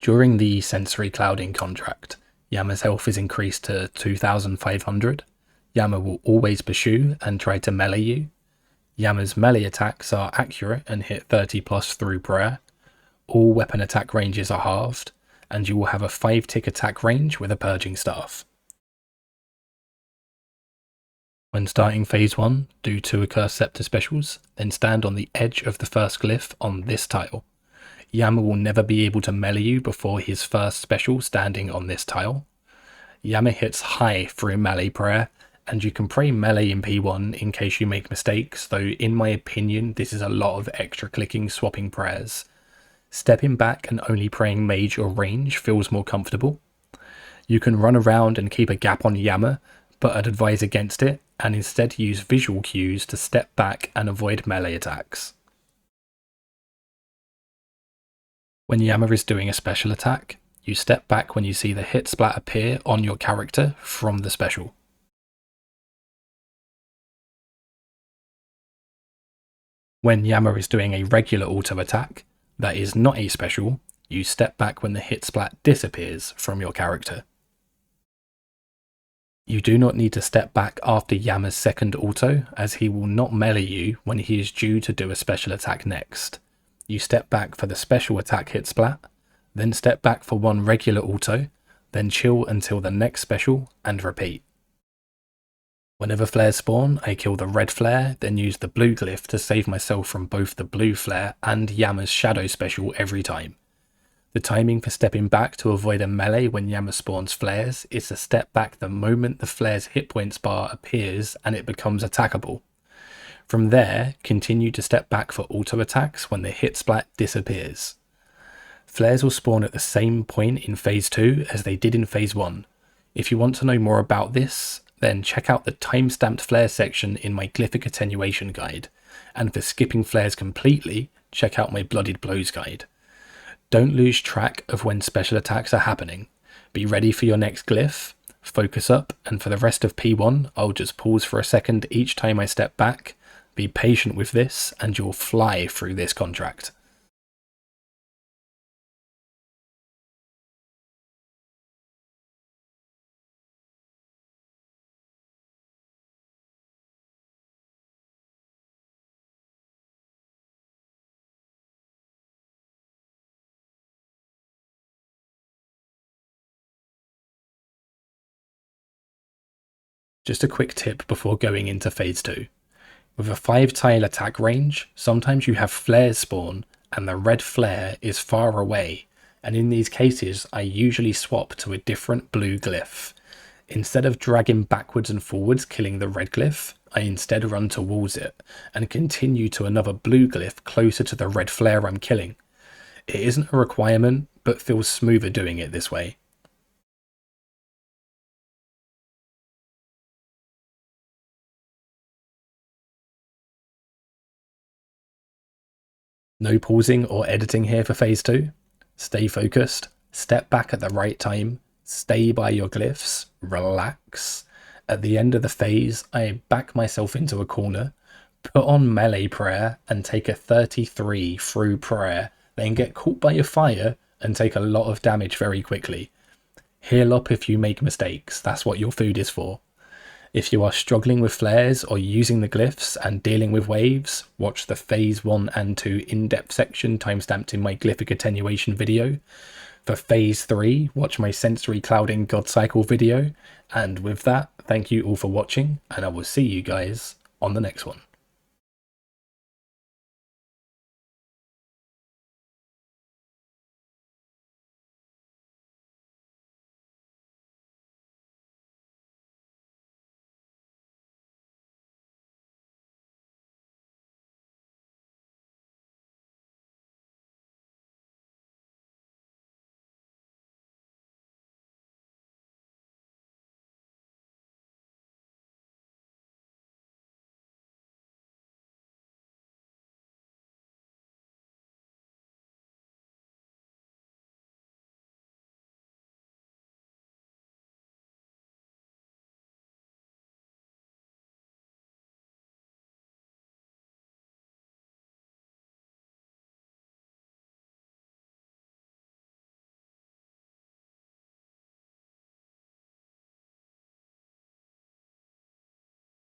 During the sensory clouding contract, Yama's health is increased to 2500. Yama will always pursue and try to melee you. Yama's melee attacks are accurate and hit 30 plus through prayer. All weapon attack ranges are halved, and you will have a 5-tick attack range with a purging staff. When starting phase 1, do 2 Accursed Scepter specials, then stand on the edge of the first glyph on this tile. Yama will never be able to melee you before his first special standing on this tile. Yama hits high through melee prayer, and you can pray melee in P1 in case you make mistakes, though in my opinion this is a lot of extra clicking swapping prayers. Stepping back and only praying mage or range feels more comfortable. You can run around and keep a gap on Yama, but I'd advise against it and instead use visual cues to step back and avoid melee attacks. When Yama is doing a special attack, you step back when you see the hit splat appear on your character from the special. When Yama is doing a regular auto attack, that is not a special, you step back when the hit splat disappears from your character. You do not need to step back after Yama's second auto, as he will not melee you when he is due to do a special attack next. You step back for the special attack hit splat, then step back for one regular auto, then chill until the next special, and repeat. Whenever flares spawn, I kill the red flare, then use the blue glyph to save myself from both the blue flare and Yama's shadow special every time. The timing for stepping back to avoid a melee when Yama spawns flares is to step back the moment the flare's hit points bar appears and it becomes attackable. From there, continue to step back for auto attacks when the hit splat disappears. Flares will spawn at the same point in phase 2 as they did in phase 1. If you want to know more about this, then check out the time-stamped flare section in my glyphic attenuation guide, and for skipping flares completely, check out my bloodied blows guide. Don't lose track of when special attacks are happening. Be ready for your next glyph, focus up, and for the rest of P1, I'll just pause for a second each time I step back. Be patient with this, and you'll fly through this contract. Just a quick tip before going into phase 2. With a 5-tile attack range, sometimes you have flares spawn and the red flare is far away, and in these cases I usually swap to a different blue glyph. Instead of dragging backwards and forwards killing the red glyph, I instead run towards it and continue to another blue glyph closer to the red flare I'm killing. It isn't a requirement, but feels smoother doing it this way. No pausing or editing here for phase 2. Stay focused, step back at the right time, stay by your glyphs, relax. At the end of the phase, I back myself into a corner, put on melee prayer and take a 33 through prayer, then get caught by your fire and take a lot of damage very quickly. Heal up if you make mistakes, that's what your food is for. If you are struggling with flares or using the glyphs and dealing with waves, watch the phase 1 and 2 in-depth section timestamped in my glyphic attenuation video. For phase 3, watch my sensory clouding god cycle video. And with that, thank you all for watching, and I will see you guys on the next one.